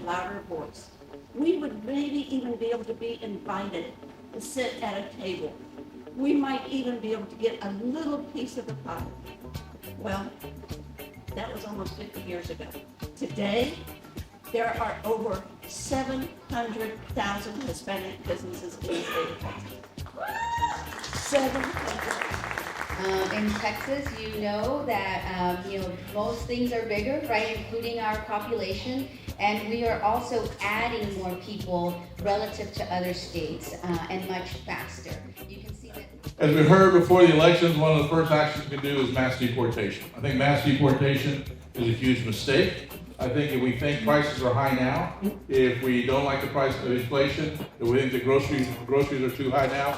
louder voice. We would maybe even be able to be invited to sit at a table. We might even be able to get a little piece of the pie. Well, that was almost 50 years ago. Today, there are over 700,000 Hispanic businesses in the state of Texas. 700,000. In Texas, you know that most things are bigger, right, including our population, and we are also adding more people relative to other states and much faster. You can see that. As we heard before the elections, one of the first actions we can do is mass deportation. I think mass deportation is a huge mistake. I think if we think prices are high now, if we don't like the price of inflation, if we think the groceries are too high now,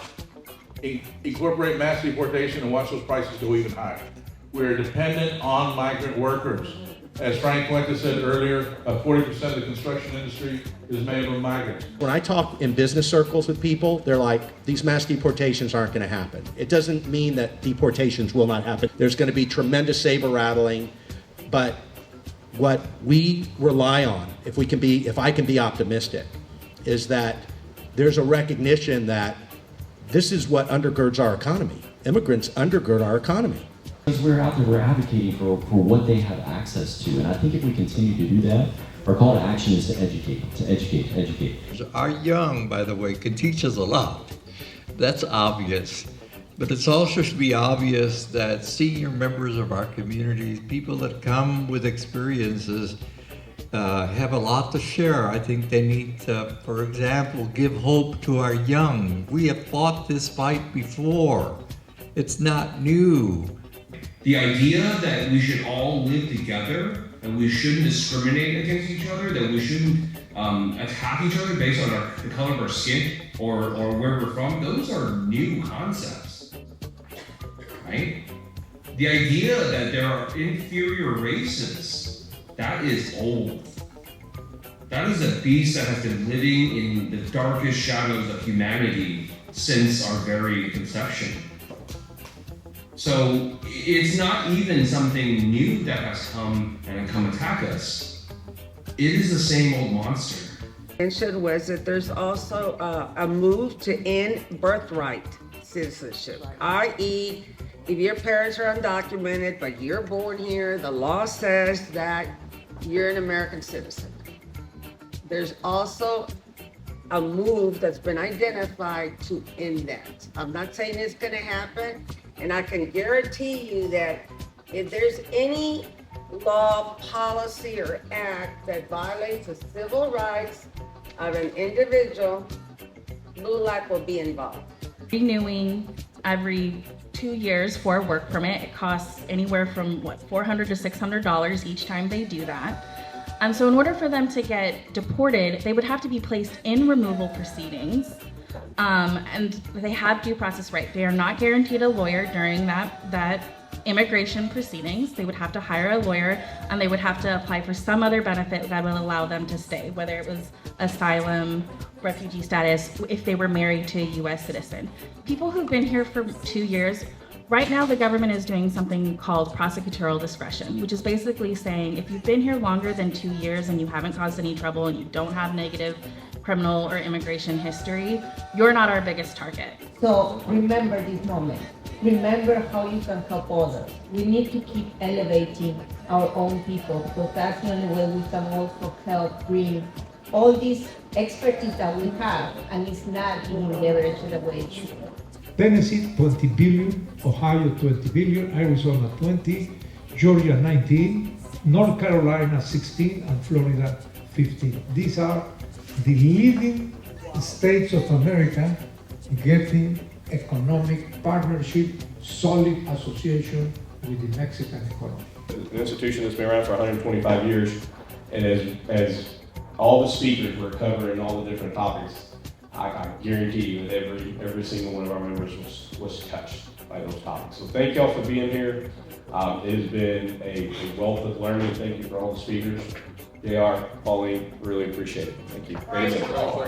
incorporate mass deportation and watch those prices go even higher. We're dependent on migrant workers. As Frank Fuentes said earlier, 40% of the construction industry is made up of migrants. When I talk in business circles with people, they're like, these mass deportations aren't going to happen. It doesn't mean that deportations will not happen. There's going to be tremendous saber rattling, but what we rely on, if I can be optimistic, is that there's a recognition that this is what undergirds our economy. Immigrants undergird our economy. Because we're out there, we're advocating for what they have access to, and I think if we continue to do that, our call to action is to educate, to educate, to educate. Our young, by the way, can teach us a lot. That's obvious. But it's also should be obvious that senior members of our communities, people that come with experiences, have a lot to share. I think they need to, for example, give hope to our young. We have fought this fight before. It's not new. The idea that we should all live together and we shouldn't discriminate against each other, that we shouldn't attack each other based on the color of our skin or where we're from, those are new concepts, right? The idea that there are inferior races, that is old. That is a beast that has been living in the darkest shadows of humanity since our very conception. So it's not even something new that has come and come attack us. It is the same old monster. Mention was that there's also a move to end birthright citizenship, i.e., if your parents are undocumented but you're born here, the law says that you're an American citizen. There's also a move that's been identified to end that. I'm not saying it's going to happen, and I can guarantee you that if there's any law, policy, or act that violates the civil rights of an individual, Blue Light will be involved. Renewing every 2 years for a work permit, it costs anywhere from $400 to $600 each time they do that. And so in order for them to get deported, they would have to be placed in removal proceedings. And they have due process right. They are not guaranteed a lawyer during that immigration proceedings. They would have to hire a lawyer, and they would have to apply for some other benefit that would allow them to stay, whether it was asylum, refugee status, if they were married to a US citizen. People who've been here for 2 years, right now the government is doing something called prosecutorial discretion, which is basically saying if you've been here longer than 2 years and you haven't caused any trouble and you don't have negative criminal or immigration history, you're not our biggest target. So remember this moment. Remember how you can help others. We need to keep elevating our own people, because that's the only way we can also help bring all this expertise that we have, and it's not being leveraged the way it should. Tennessee, 20 billion, Ohio, 20 billion, Arizona, 20, Georgia, 19, North Carolina, 16, and Florida, 15. These are the leading states of America getting economic partnership, solid association with the Mexican economy. An institution that's been around for 125 years, and as all the speakers were covering all the different topics, I guarantee you that every single one of our members was touched by those topics. So thank y'all for being here. It has been a wealth of learning. Thank you for all the speakers. JR, Pauline, really appreciate it. Thank you. Great event for all.